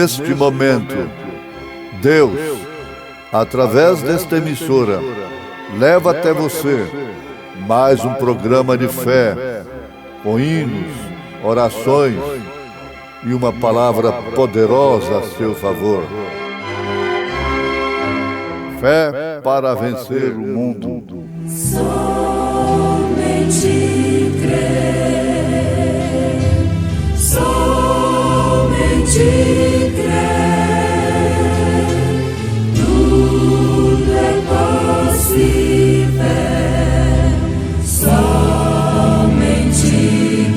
neste momento, Deus, através desta emissora, leva até você mais um programa de fé, com hinos, orações e uma palavra poderosa a seu favor. Fé para vencer o mundo. Somente crer, somente crer, tudo é possível. Somente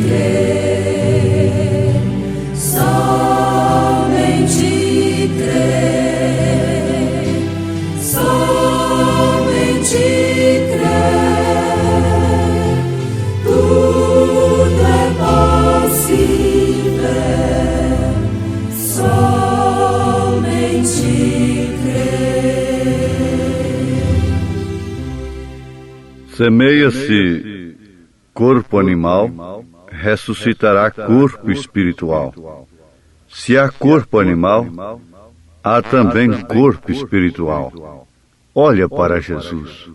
crer, somente crer, somente crer, tudo é possível. Somente crer. Semeia-se corpo animal, ressuscitará corpo espiritual. Se há corpo animal, há também corpo espiritual. Olha para Jesus.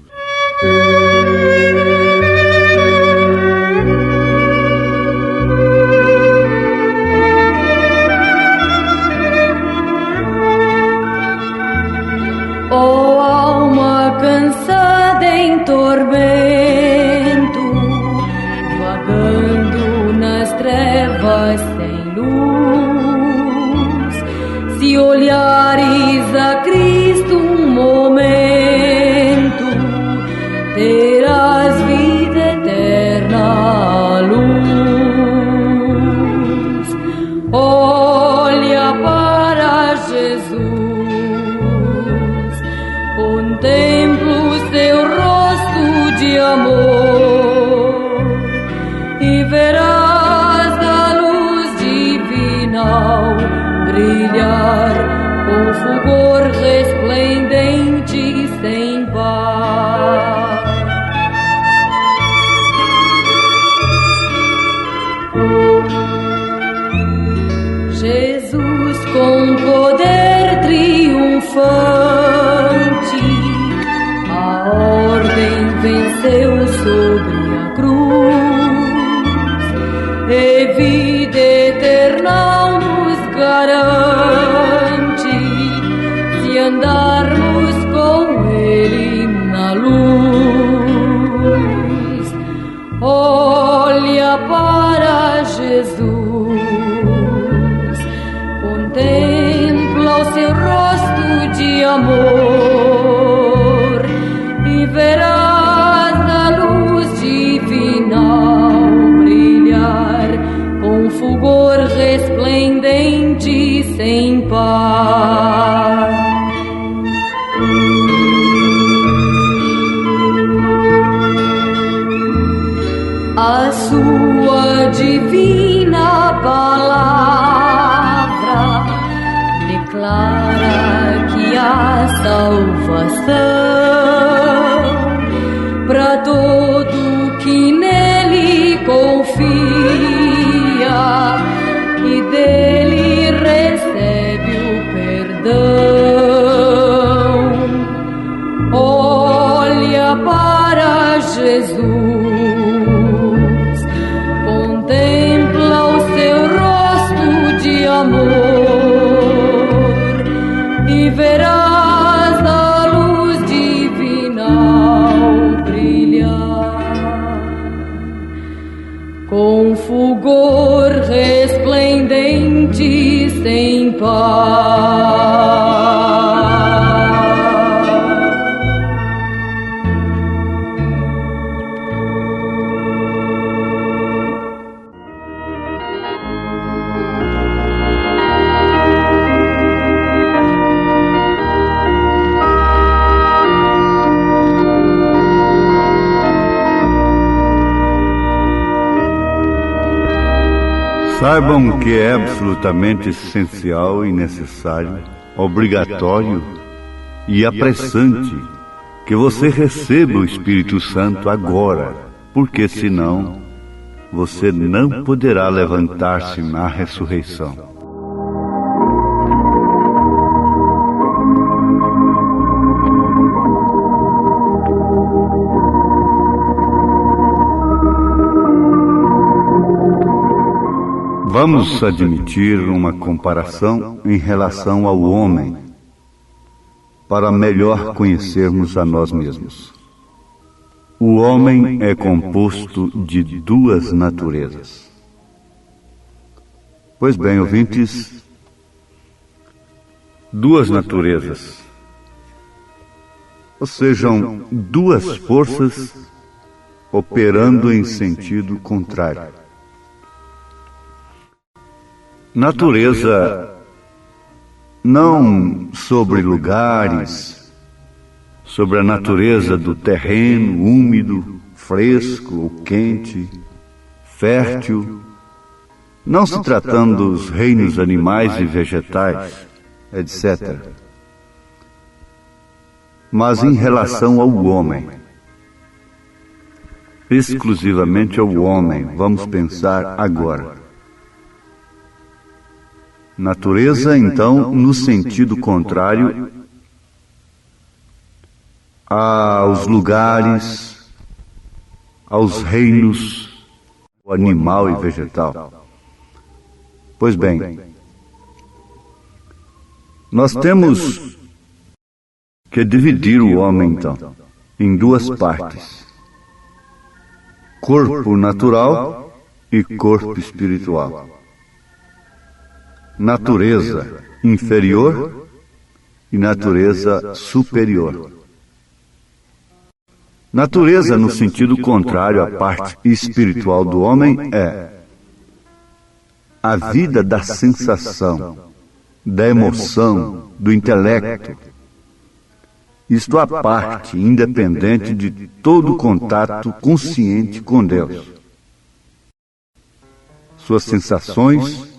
Oh, alma cansada em tormento, vagando nas trevas sem luz, se olhares a Cristo um momento, terás vida eterna à luz. Olha para Jesus, contempla o seu rosto de amor e verás a luz divinal brilhar com fulgor resplendente sem par. Jesus com poder triunfante a ordem venceu sobre a cruz, e vida eterna nos garante se andarmos com Ele na luz. Olha para Jesus, contempla o seu rosto de amor e verás a luz divinal brilhar com fulgor resplendente sem par. A sua divina palavra declara que há salvação para todo que nele confia e dele recebe o perdão. Olha para Jesus, contempla o seu rosto de amor e verás a luz divinal brilhar com fulgor resplendente sem par. Saibam que é absolutamente essencial e necessário, obrigatório e apressante que você receba o Espírito Santo agora, porque senão você não poderá levantar-se na ressurreição. Vamos admitir uma comparação em relação ao homem, para melhor conhecermos a nós mesmos. O homem é composto de duas naturezas. Pois bem, ouvintes, duas naturezas, ou sejam, duas forças operando em sentido contrário. Natureza não sobre lugares, sobre a natureza do terreno úmido, fresco ou quente, fértil, não se tratando dos reinos animais e vegetais, etc., mas em relação ao homem. Exclusivamente ao homem, vamos pensar agora. Natureza, então, no sentido contrário aos lugares, aos reinos animal e vegetal. Pois bem, nós temos que dividir o homem, então, em duas partes: corpo natural e corpo espiritual. Natureza inferior e natureza superior. Natureza, no sentido contrário à parte espiritual do homem, é a vida da sensação, da emoção, do intelecto. Isto à parte, independente de todo contato consciente com Deus. Suas sensações,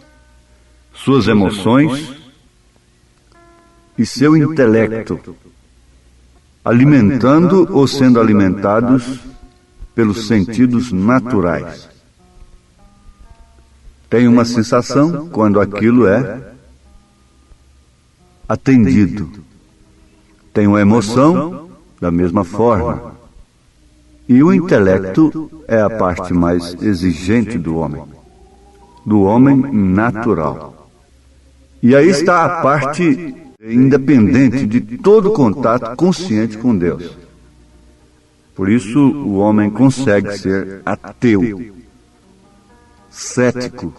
suas emoções e seu intelecto, alimentando ou sendo alimentados pelos sentidos naturais. Tem uma sensação quando aquilo é atendido. Tem uma emoção da mesma forma. E o intelecto é a parte mais exigente do homem natural. E aí está a parte independente de todo contato consciente com Deus. Por isso o homem consegue ser ateu, cético,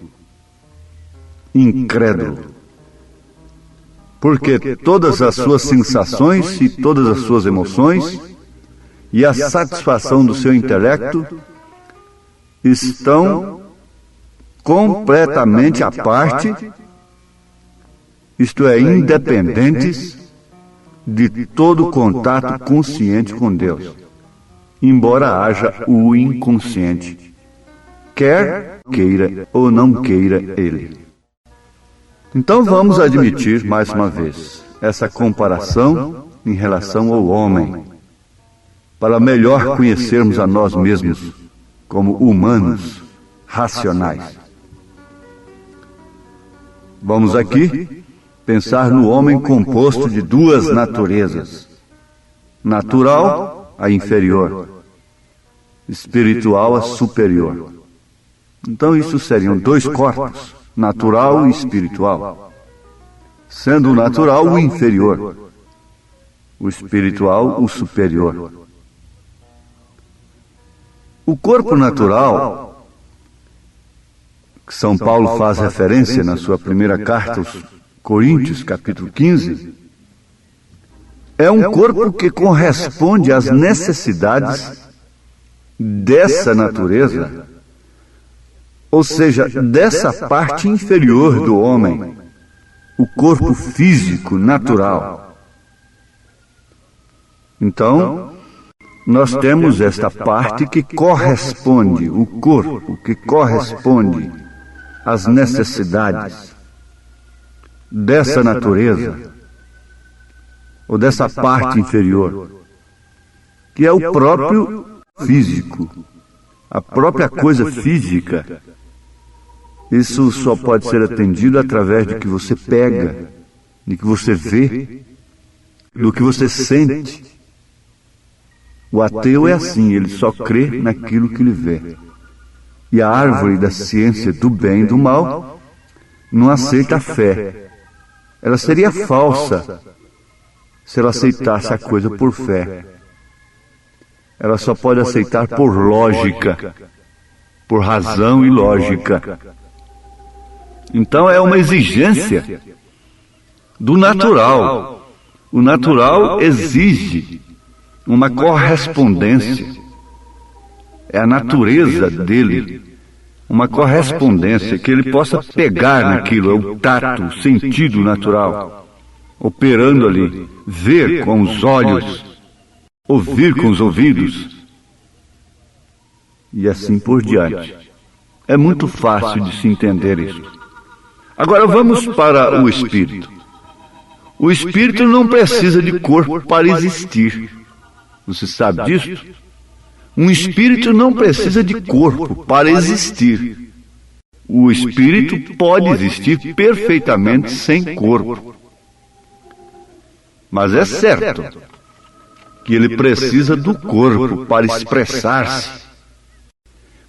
incrédulo. Porque todas as suas sensações e todas as suas emoções e a satisfação do seu intelecto estão completamente à parte, isto é, independentes de todo contato consciente com Deus, embora haja o inconsciente, quer queira ou não queira ele. Então vamos admitir mais uma vez essa comparação em relação ao homem, para melhor conhecermos a nós mesmos como humanos racionais. Vamos aqui pensar no homem composto de duas naturezas: natural, a inferior; espiritual, a superior. Então isso seriam dois corpos, natural e espiritual, sendo o natural o inferior, o espiritual o superior. O corpo natural, que São Paulo faz referência na sua primeira carta aos Coríntios, capítulo 15, é um corpo que corresponde às necessidades dessa natureza, ou seja, dessa parte inferior do homem, o corpo físico natural. Então, nós temos esta parte que corresponde, o corpo que corresponde às necessidades dessa natureza, ou dessa parte inferior, que é o próprio físico, a própria coisa física. Isso só pode ser atendido através de que você pega, de que você vê, do que você sente. O ateu é assim, ele só crê naquilo que ele vê. E a árvore da ciência do bem e do mal não aceita a fé. Ela seria falsa se ela aceitasse a coisa por fé. Ela só pode aceitar por lógica, por razão e lógica. Então é uma exigência do natural. O natural exige uma correspondência. É a natureza dele, uma correspondência que ele possa pegar naquilo, é o tato, o sentido natural, operando ali, ver com os olhos, ouvir com os ouvidos, e assim por diante. É muito fácil de se entender isso. Agora vamos para o espírito. O espírito não precisa de corpo para existir. Você sabe disso? Um espírito não precisa de corpo para existir. O espírito pode existir perfeitamente sem corpo. Mas é certo que ele precisa do corpo para expressar-se,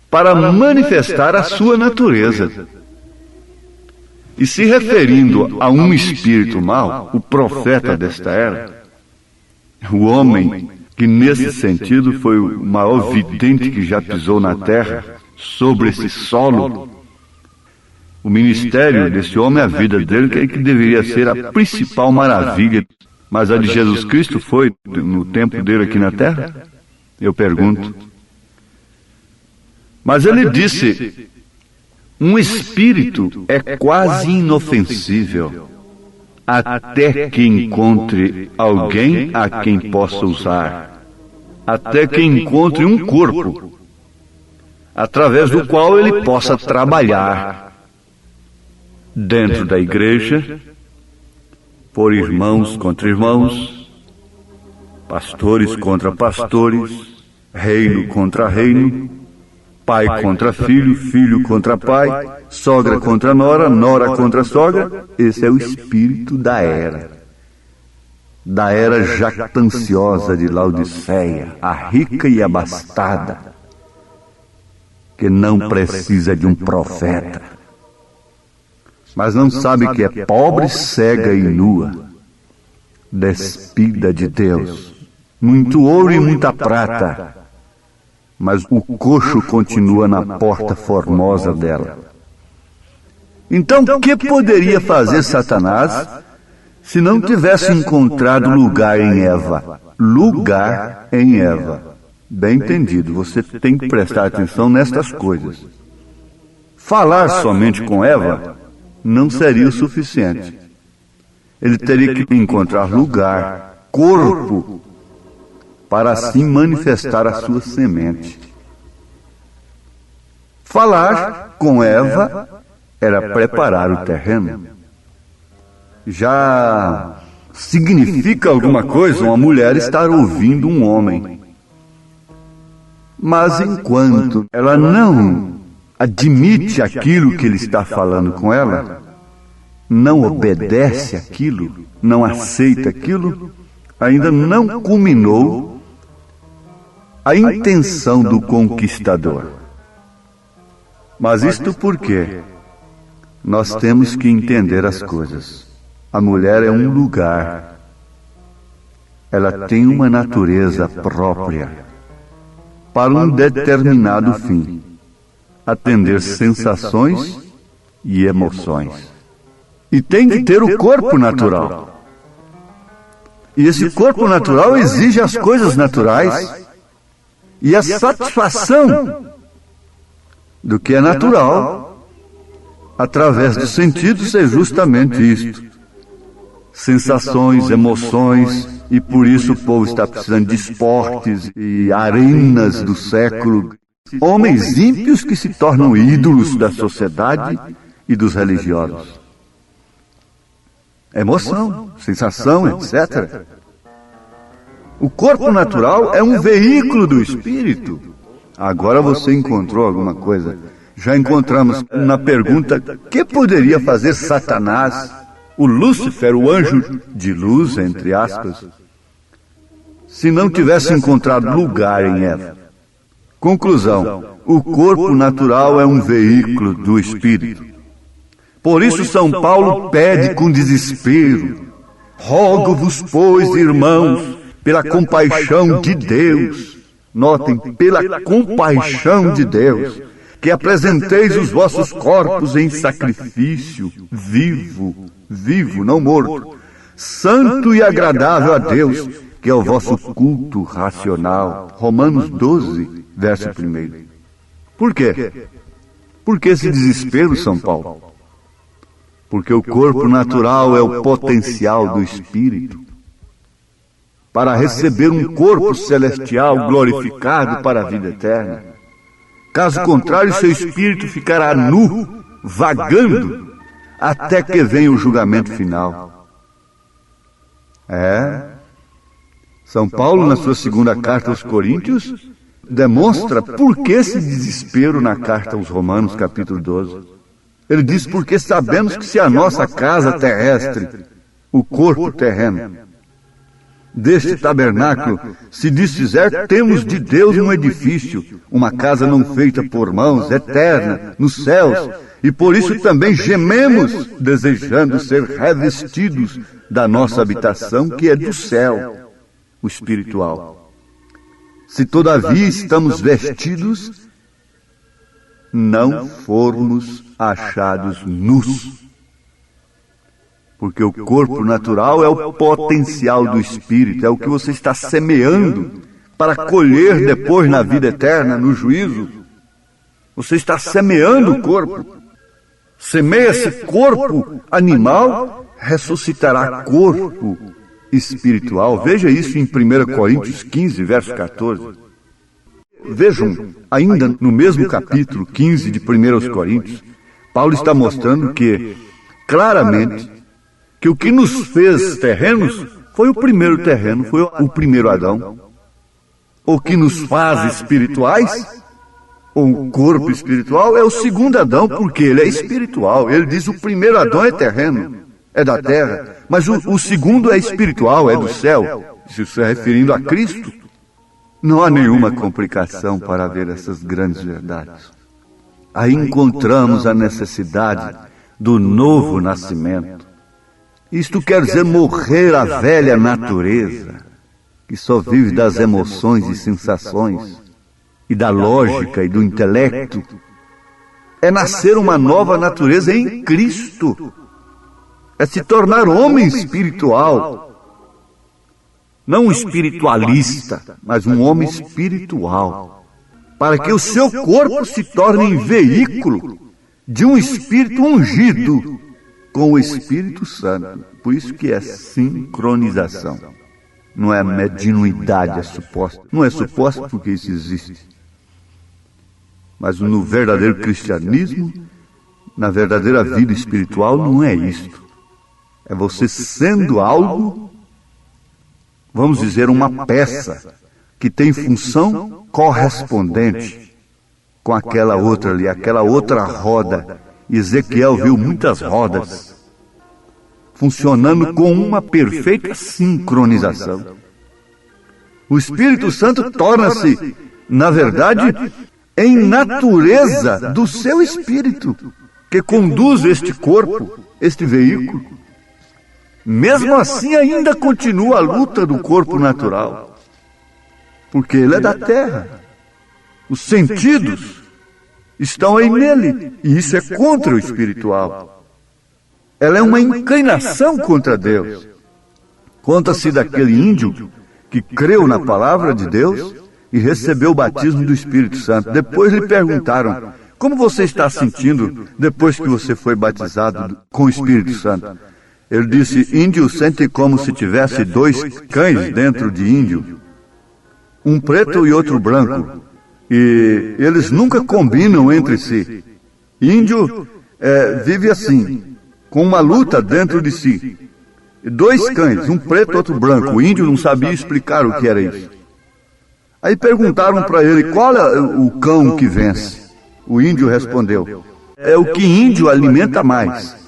para manifestar a sua natureza. E se referindo a um espírito mau, o profeta desta era, o homem que nesse sentido foi o maior vidente que já pisou na terra, sobre esse solo, o ministério desse homem, a vida dele, que deveria ser a principal maravilha. Mas a de Jesus Cristo foi no tempo dele aqui na terra? Eu pergunto. Mas ele disse, um espírito é quase inofensível, até que encontre alguém a quem possa usar, até que encontre um corpo, através do qual ele possa trabalhar dentro da igreja, por irmãos contra irmãos, pastores contra pastores, reino contra reino, pai contra filho, filho contra pai, sogra contra nora, nora contra sogra. Esse é o espírito da era jactanciosa de Laodiceia, a rica e abastada, que não precisa de um profeta, mas não sabe que é pobre, cega e nua, despida de Deus, muito ouro e muita prata, mas o coxo continua na porta formosa dela. Então, o que poderia fazer Satanás se não tivesse encontrado lugar em Eva? Lugar em Eva. Bem entendido, você tem que prestar atenção nestas coisas. Falar somente com Eva não seria o suficiente. Ele teria que encontrar lugar, corpo, para assim manifestar a sua semente. Falar com Eva era preparar o terreno. Já significa alguma coisa uma mulher estar ouvindo um homem. Mas enquanto ela não admite aquilo que ele está falando com ela, não obedece aquilo, não aceita aquilo, ainda não culminou a intenção do conquistador. Mas isto por quê? Nós temos que entender as coisas. A mulher é um lugar. Ela tem uma natureza própria para um determinado fim: atender sensações e emoções. E tem que ter o corpo natural. E esse corpo natural exige as coisas naturais. E a satisfação do que é natural, através dos sentidos, é justamente isto: sensações, emoções. E por isso o povo está precisando de esportes e arenas do século. Homens ímpios que se tornam ídolos da sociedade e dos religiosos. Emoção, sensação, etc. O corpo natural é um veículo do espírito. Agora você encontrou alguma coisa. Já encontramos na pergunta: que poderia fazer Satanás, o Lúcifer, o anjo de luz, entre aspas, se não tivesse encontrado lugar em Eva? Conclusão: o corpo natural é um veículo do espírito. Por isso São Paulo pede com desespero: rogo-vos, pois, irmãos, pela compaixão de Deus, notem, pela compaixão de Deus, que apresenteis os vossos corpos em sacrifício vivo, não morto, santo e agradável a Deus, que é o vosso culto racional. Romanos 12, verso 1. Por quê? Por que esse desespero, São Paulo? Porque o corpo natural é o potencial do espírito para receber um corpo celestial glorificado para a vida eterna. Caso contrário, seu espírito ficará nu, vagando, até que venha o julgamento final. São Paulo, na sua segunda carta aos Coríntios, demonstra por que esse desespero na carta aos Romanos, capítulo 12. Ele diz: porque sabemos que se a nossa casa terrestre, o corpo terreno, deste tabernáculo se desfizer, temos de Deus um edifício, uma casa não feita por mãos, eterna, nos céus, e por isso também gememos, desejando ser revestidos da nossa habitação, que é do céu, o espiritual. Se todavia estamos vestidos, não formos achados nus. Porque o corpo natural é o potencial do espírito, é o que você está semeando para colher depois na vida eterna, no juízo. Você está semeando o corpo. Semeia-se corpo animal, ressuscitará corpo espiritual. Veja isso em 1 Coríntios 15, verso 14. Vejam, ainda no mesmo capítulo 15 de 1 Coríntios, Paulo está mostrando que, claramente, que o que nos fez terrenos foi o primeiro terreno, foi o primeiro Adão. O que nos faz espirituais, ou o corpo espiritual, é o segundo Adão, porque ele é espiritual. Ele diz: o primeiro Adão é terreno, é da terra, mas o segundo é espiritual, é do céu. Se está referindo a Cristo, não há nenhuma complicação para ver essas grandes verdades. Aí encontramos a necessidade do novo nascimento. Isto quer dizer morrer a velha natureza, que só vive das emoções e sensações, e da lógica e do intelecto. É nascer uma nova natureza em Cristo. É se tornar homem espiritual. Não um espiritualista, mas um homem espiritual. Para que o seu corpo se torne veículo de um espírito ungido com o Espírito Santo. Por isso que é sincronização. Não é mediunidade, é suposta. Não é suposta porque isso existe. Mas no verdadeiro cristianismo, na verdadeira vida espiritual, não é isto. É você sendo algo, vamos dizer, uma peça, que tem função correspondente com aquela outra ali, aquela outra roda. Ezequiel viu muitas rodas funcionando com uma perfeita sincronização. O Espírito Santo torna-se, na verdade, em natureza do seu espírito, que conduz este corpo, este veículo. Mesmo assim, ainda continua a luta do corpo natural, porque ele é da terra. Os sentidos estão aí nele, e isso é contra o espiritual. Ela é uma inclinação contra Deus. Conta-se daquele índio que creu na palavra de Deus e recebeu o batismo do Espírito Santo. Depois lhe perguntaram: como você está sentindo depois que você foi batizado com o Espírito Santo? Ele disse: índio sente como se tivesse dois cães dentro de índio, um preto e outro branco, e eles nunca combinam entre si. Índio vive assim, com uma luta dentro de si. Dois cães, um preto e outro branco. O índio não sabia explicar o que era isso. Aí perguntaram para ele: qual é o cão que vence? O índio respondeu: é o que índio alimenta mais.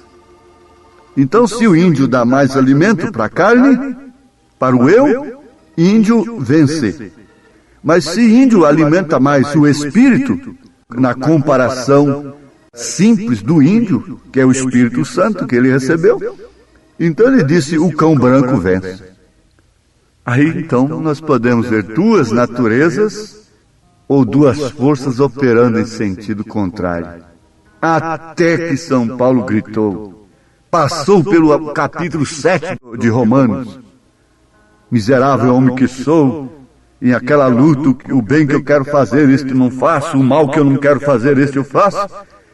Então, se o índio dá mais alimento para a carne, para o eu, índio vence. Mas se índio alimenta mais o espírito, na comparação simples do índio, que é o Espírito Santo que ele recebeu. Então ele disse, o cão branco vence. Aí então nós podemos ver duas naturezas ou duas forças operando em sentido contrário. Até que São Paulo gritou, passou pelo capítulo 7 de Romanos, miserável homem que sou, em aquela luta, o bem que eu quero fazer, este não faço, o mal que eu não quero fazer, este eu faço.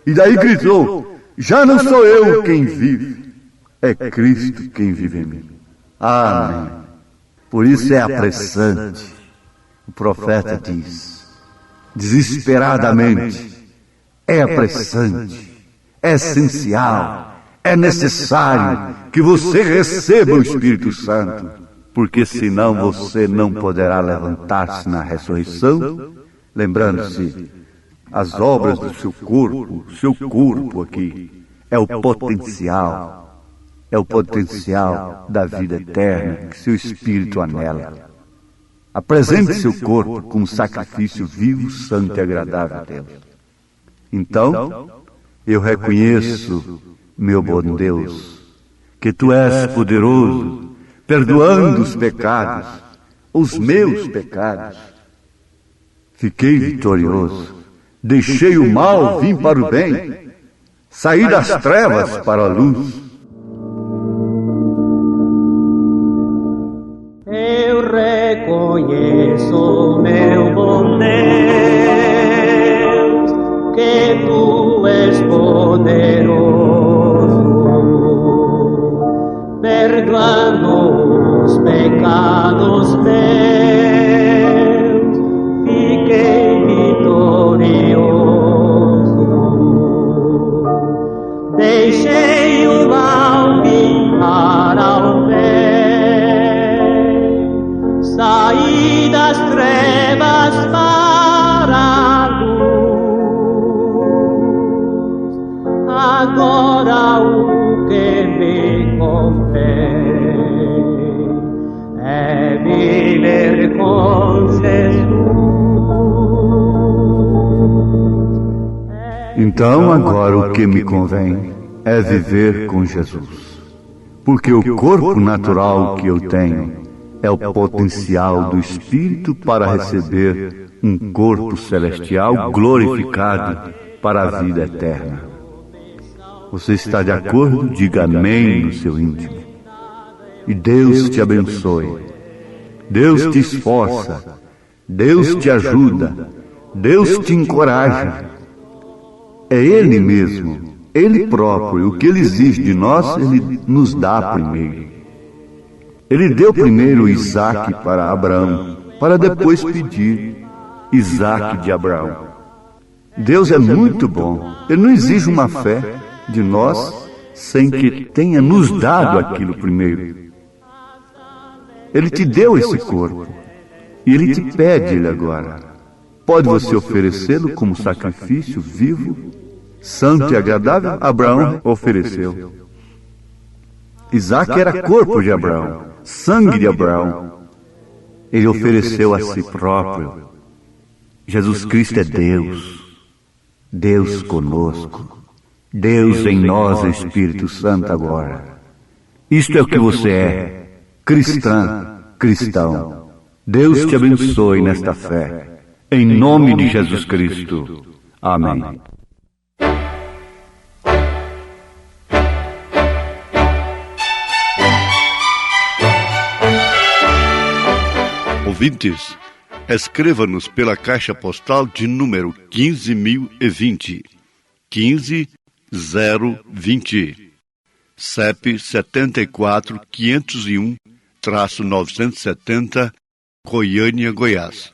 E daí gritou, já não sou eu quem vive, é Cristo quem vive em mim. Amém. Por isso é apressante. O profeta diz, desesperadamente, é apressante, é essencial, é necessário que você receba o Espírito Santo, porque senão você não poderá levantar-se na ressurreição, lembrando-se, as obras do seu corpo aqui, é o potencial da vida eterna que seu Espírito anela. Apresente seu corpo como sacrifício vivo, santo e agradável a Deus. Então, eu reconheço, meu bom Deus, que Tu és poderoso, perdoando os pecados, os meus pecados. Fiquei vitorioso, deixei o mal, vim para o bem, saí das trevas para a luz. Eu reconheço, meu bom Deus, que Tu és poderoso, perdoando os pecados meus, fiquei vitorioso, deixei o mal, vim para o bem, saí das trevas para a luz. Agora o que me convém é viver com Jesus. Então agora o que me convém é viver com Jesus. Porque o corpo natural que eu tenho é o potencial do Espírito para receber um corpo celestial glorificado para a vida eterna. Você está de acordo? Diga amém no seu íntimo. E Deus te abençoe. Deus te esforça. Deus te ajuda. Deus te encoraja. É Ele mesmo, Ele próprio, o que Ele exige de nós, Ele nos dá primeiro. Ele deu primeiro Isaque para Abraão, para depois pedir Isaque de Abraão. Deus é muito bom, Ele não exige uma fé de nós sem que tenha nos dado aquilo primeiro. Ele te deu esse corpo e Ele te pede ele agora. Pode você oferecê-lo como sacrifício vivo, santo e agradável? Abraão ofereceu. Isaque era corpo de Abraão, sangue de Abraão. Ele ofereceu a si próprio. Jesus Cristo é Deus, Deus conosco, Deus em nós, Espírito Santo agora. Isto é o que você é, cristã, cristão. Deus te abençoe nesta fé. Em nome de Jesus Cristo. Amém. Ouvintes, escreva-nos pela caixa postal de número 15.020, 15020, CEP 74.501-970, Goiânia, Goiás.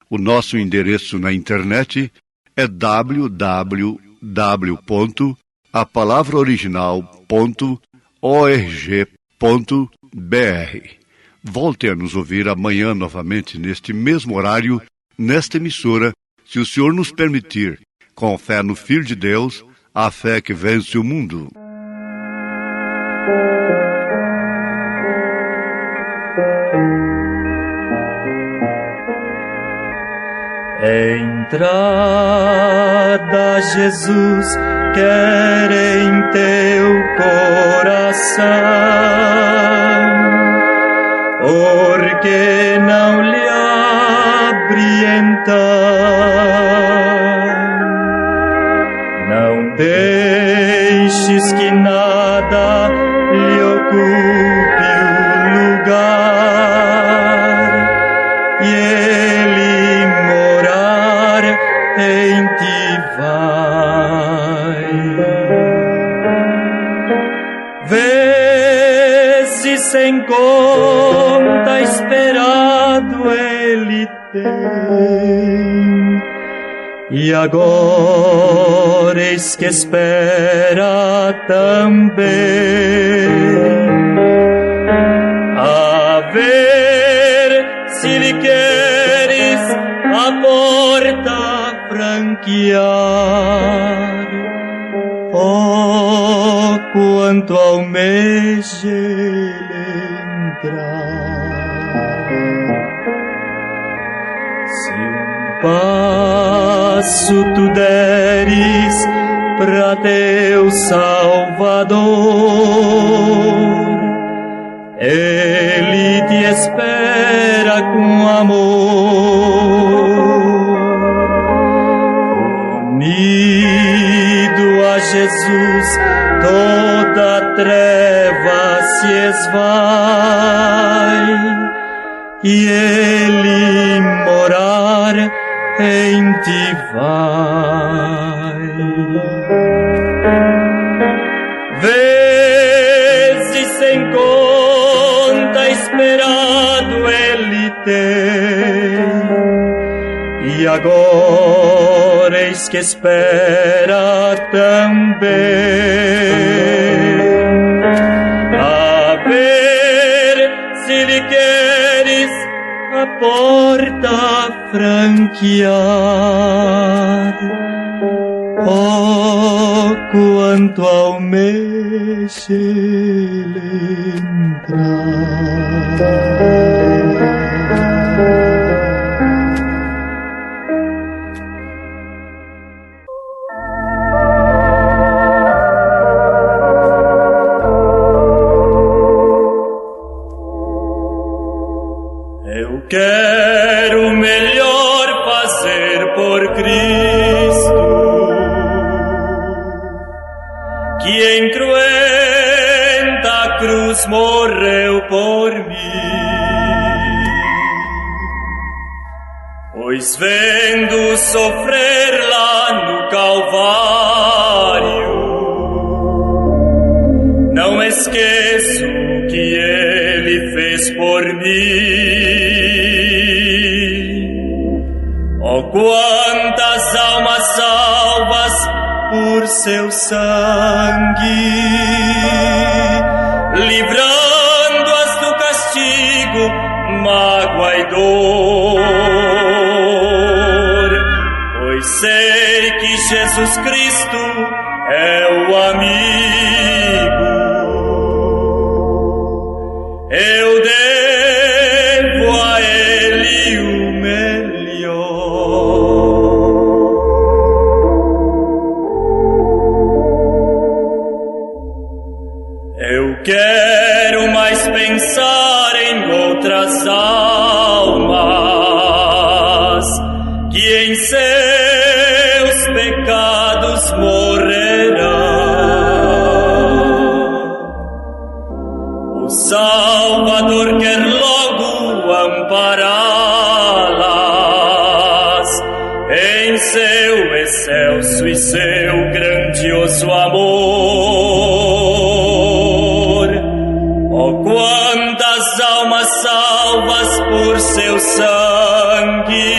O nosso endereço na internet é www.apalavraoriginal.org.br. Volte a nos ouvir amanhã novamente neste mesmo horário, nesta emissora, se o Senhor nos permitir, com fé no Filho de Deus, a fé que vence o mundo. Entrada, Jesus, quer em teu coração, porque não lhe abre então. Não deixes que nada lhe ocupe o lugar, e ele morar em ti vai. Vezes sem conta esperado ele tem, e agora eis que espera também. A ver se lhe queres a porta franquear. Oh, quanto almeja ele entrar. Se um passo tu deres pra teu Salvador, ele te espera com amor. Unido a Jesus, toda treva se esvai, e ele morar em ti vai. Vezes sem conta esperado ele tem, e agora eis que espera também. A ver se lhe queres a porta franquear. Oh, quanto almeja ele entrar. Eu quero melhor fazer por Cristo, que em cruenta cruz morreu por mim. Pois vendo sofrer lá no Calvário, não esqueço que ele fez por mim. Oh, quantas almas salvas por seu sangue, livrando-as do castigo, mágoa e dor. Pois sei que Jesus Cristo é o amigo. Eu devo a ele o melhor. Eu quero mais pensar em outras almas que em seus pecados morrerão. O Salvador quer logo ampará-las em seu excelso e seu grandioso amor. Oh, quantas almas salvas por seu sangue,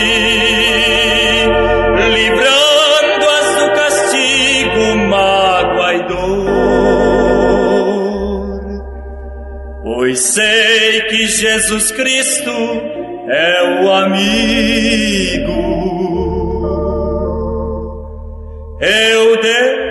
livrando-as do castigo, mágoa e dor. Pois sei que Jesus Cristo é o amigo. Eu devo